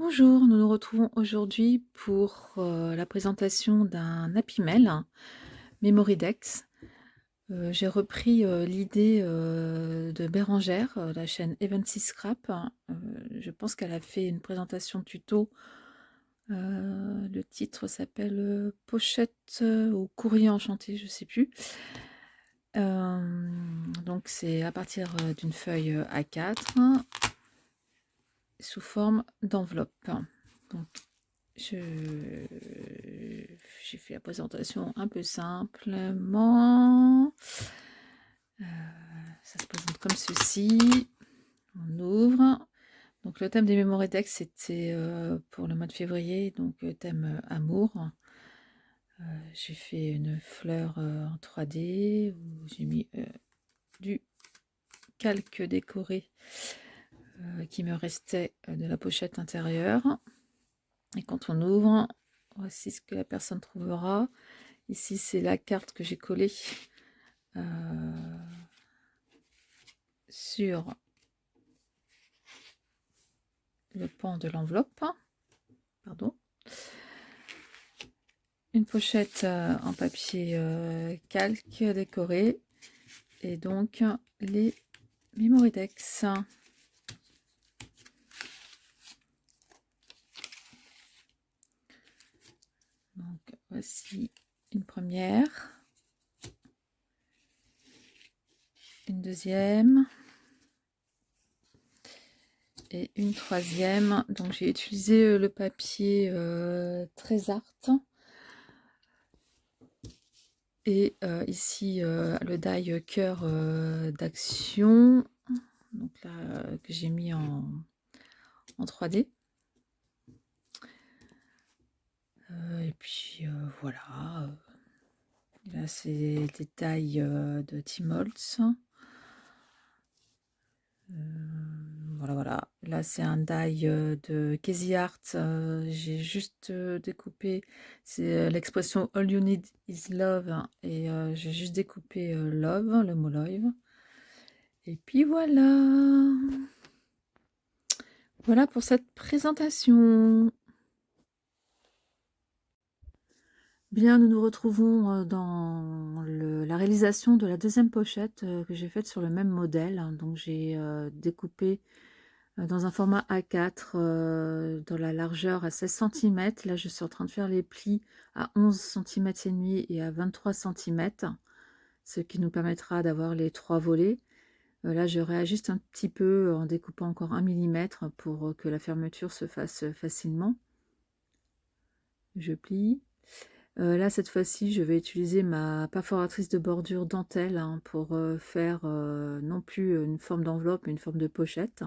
Bonjour, nous nous retrouvons aujourd'hui pour la présentation d'un Happy Mail, Memorydex. J'ai repris l'idée de Bérangère, la chaîne Eventsy Scrap. Je pense qu'elle a fait une présentation tuto. Le titre s'appelle Pochette au courrier enchanté, je sais plus. Donc c'est à partir d'une feuille A4 sous forme d'enveloppe. Donc j'ai fait la présentation un peu simplement. Ça se présente comme ceci. On ouvre. Donc le thème des Memorydex, c'était pour le mois de février, donc thème amour. J'ai fait une fleur en 3D où j'ai mis du calque décoré qui me restait de la pochette intérieure. Et quand on ouvre, voici ce que la personne trouvera. Ici, c'est la carte que j'ai collée sur le pan de l'enveloppe. Pardon. Une pochette en papier calque décoré. Et donc, les Memorydex. Donc, voici une première. Une deuxième. Et une troisième. Donc j'ai utilisé le papier Très Art. Et ici le die cœur d'action. Donc là que j'ai mis en 3D. Et puis voilà. Là c'est des tailles de Tim Holtz. Voilà. Là, c'est un die de Casey Art. J'ai juste découpé, c'est l'expression All you need is love. Et j'ai juste découpé love, le mot love. Et puis voilà. Voilà pour cette présentation. Bien, nous nous retrouvons dans la réalisation de la deuxième pochette que j'ai faite sur le même modèle. Donc, j'ai découpé dans un format A4 dans la largeur à 16 cm. Là, je suis en train de faire les plis à 11 cm et demi et à 23 cm, ce qui nous permettra d'avoir les 3 volets. Là, je réajuste un petit peu en découpant encore 1 mm pour que la fermeture se fasse facilement. Je plie. Là, cette fois-ci, je vais utiliser ma perforatrice de bordure dentelle pour faire non plus une forme d'enveloppe, mais une forme de pochette.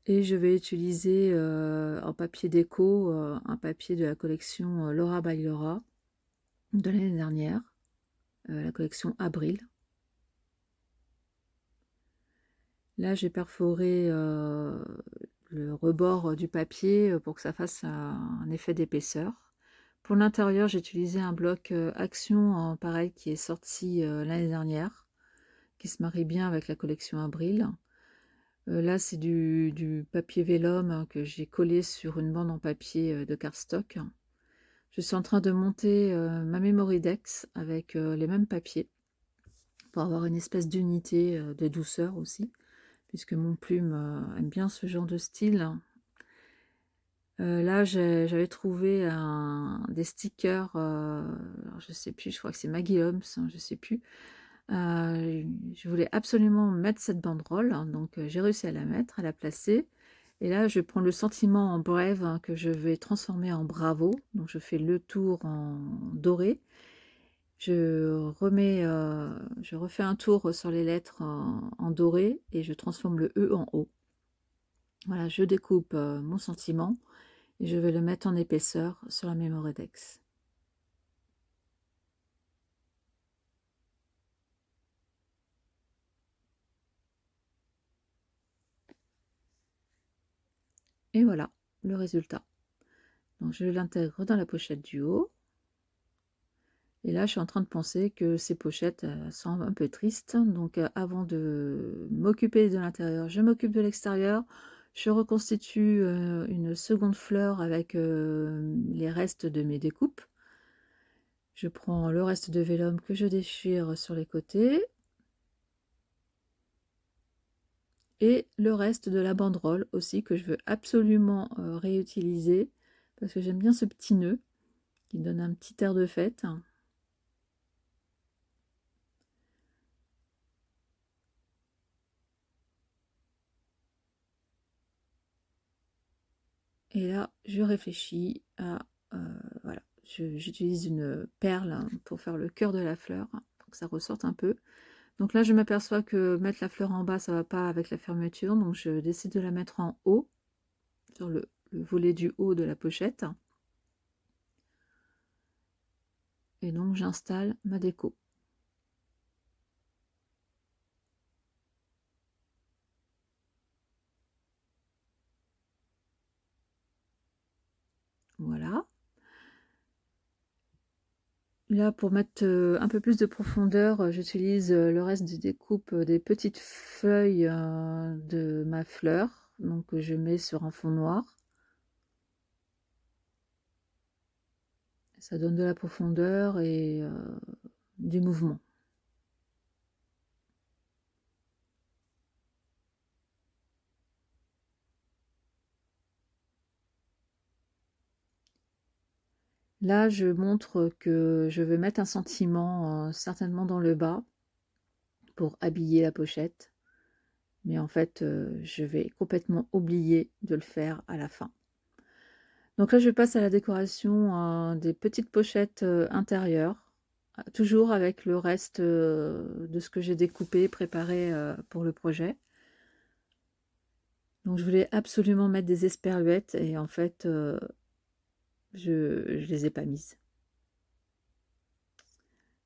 Et je vais utiliser en papier déco un papier de la collection Laura by Laura de l'année dernière, la collection Abril. Là, j'ai perforé le rebord du papier pour que ça fasse un effet d'épaisseur. Pour l'intérieur, j'ai utilisé un bloc Action en pareil qui est sorti l'année dernière, qui se marie bien avec la collection Abril. Là, c'est du papier vélum que j'ai collé sur une bande en papier de cardstock. Je suis en train de monter ma Memorydex avec les mêmes papiers pour avoir une espèce d'unité de douceur aussi, puisque mon plume aime bien ce genre de style. Là, j'avais trouvé des stickers, alors je sais plus, je crois que c'est Maggie Holmes, je sais plus. Je voulais absolument mettre cette banderole, donc j'ai réussi à la mettre, à la placer. Et là, je prends le sentiment en brève que je vais transformer en bravo. Donc, je fais le tour en doré. Je refais un tour sur les lettres en doré et je transforme le E en O. Voilà, je découpe mon sentiment et je vais le mettre en épaisseur sur la Memorydex. Et voilà le résultat. Donc, je l'intègre dans la pochette du haut. Et là, je suis en train de penser que ces pochettes sont un peu tristes. Donc, avant de m'occuper de l'intérieur, je m'occupe de l'extérieur. Je reconstitue une seconde fleur avec les restes de mes découpes. Je prends le reste de vélum que je déchire sur les côtés et le reste de la banderole aussi que je veux absolument réutiliser parce que j'aime bien ce petit nœud qui donne un petit air de fête. Et là, je réfléchis à... voilà, j'utilise une perle pour faire le cœur de la fleur, pour que ça ressorte un peu. Donc là, je m'aperçois que mettre la fleur en bas, ça va pas avec la fermeture, donc je décide de la mettre en haut, sur le volet du haut de la pochette. Et donc, j'installe ma déco. Voilà. Là, pour mettre un peu plus de profondeur, j'utilise le reste des découpes des petites feuilles de ma fleur. Donc, je mets sur un fond noir. Ça donne de la profondeur et du mouvement. Là, je montre que je veux mettre un sentiment certainement dans le bas pour habiller la pochette. Mais en fait, je vais complètement oublier de le faire à la fin. Donc là, je passe à la décoration des petites pochettes intérieures, toujours avec le reste de ce que j'ai découpé, préparé pour le projet. Donc je voulais absolument mettre des esperluettes et en fait, je les ai pas mises.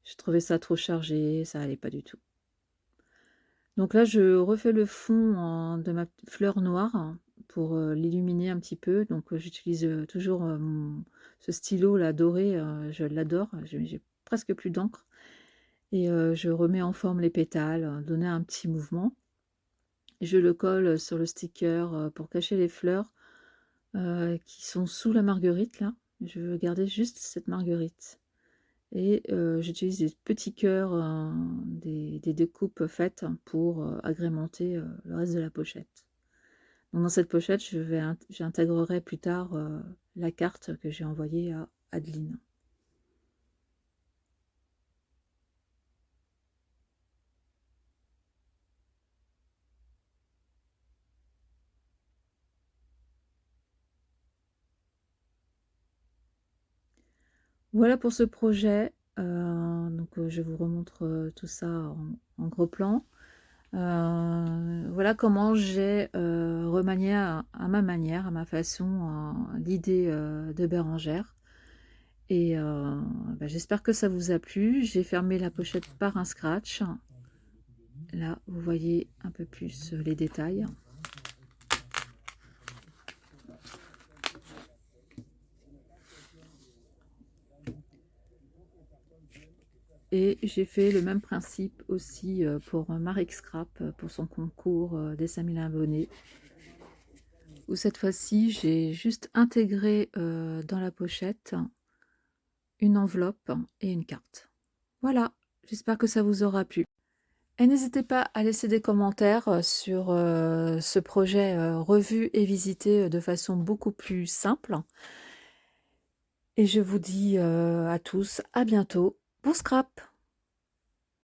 Je trouvais ça trop chargé, ça allait pas du tout. Donc là, je refais le fond de ma fleur noire pour l'illuminer un petit peu. Donc j'utilise toujours ce stylo là doré, je l'adore, j'ai presque plus d'encre. Et je remets en forme les pétales, donner un petit mouvement. Je le colle sur le sticker pour cacher les fleurs qui sont sous la marguerite là. Je veux garder juste cette marguerite. Et j'utilise des petits cœurs, des découpes faites pour agrémenter le reste de la pochette. Donc dans cette pochette, j'intégrerai plus tard la carte que j'ai envoyée à Adeline. Voilà pour ce projet. Donc je vous remontre tout ça en gros plan. Voilà comment j'ai remanié à ma manière, à ma façon, l'idée de Bérengère. Et bah, j'espère que ça vous a plu. J'ai fermé la pochette par un scratch. Là, vous voyez un peu plus les détails. Et j'ai fait le même principe aussi pour Marek Scrap, pour son concours des 5000 abonnés. Où cette fois-ci, j'ai juste intégré dans la pochette une enveloppe et une carte. Voilà, j'espère que ça vous aura plu. Et n'hésitez pas à laisser des commentaires sur ce projet revu et visité de façon beaucoup plus simple. Et je vous dis à tous à bientôt pour Scrap.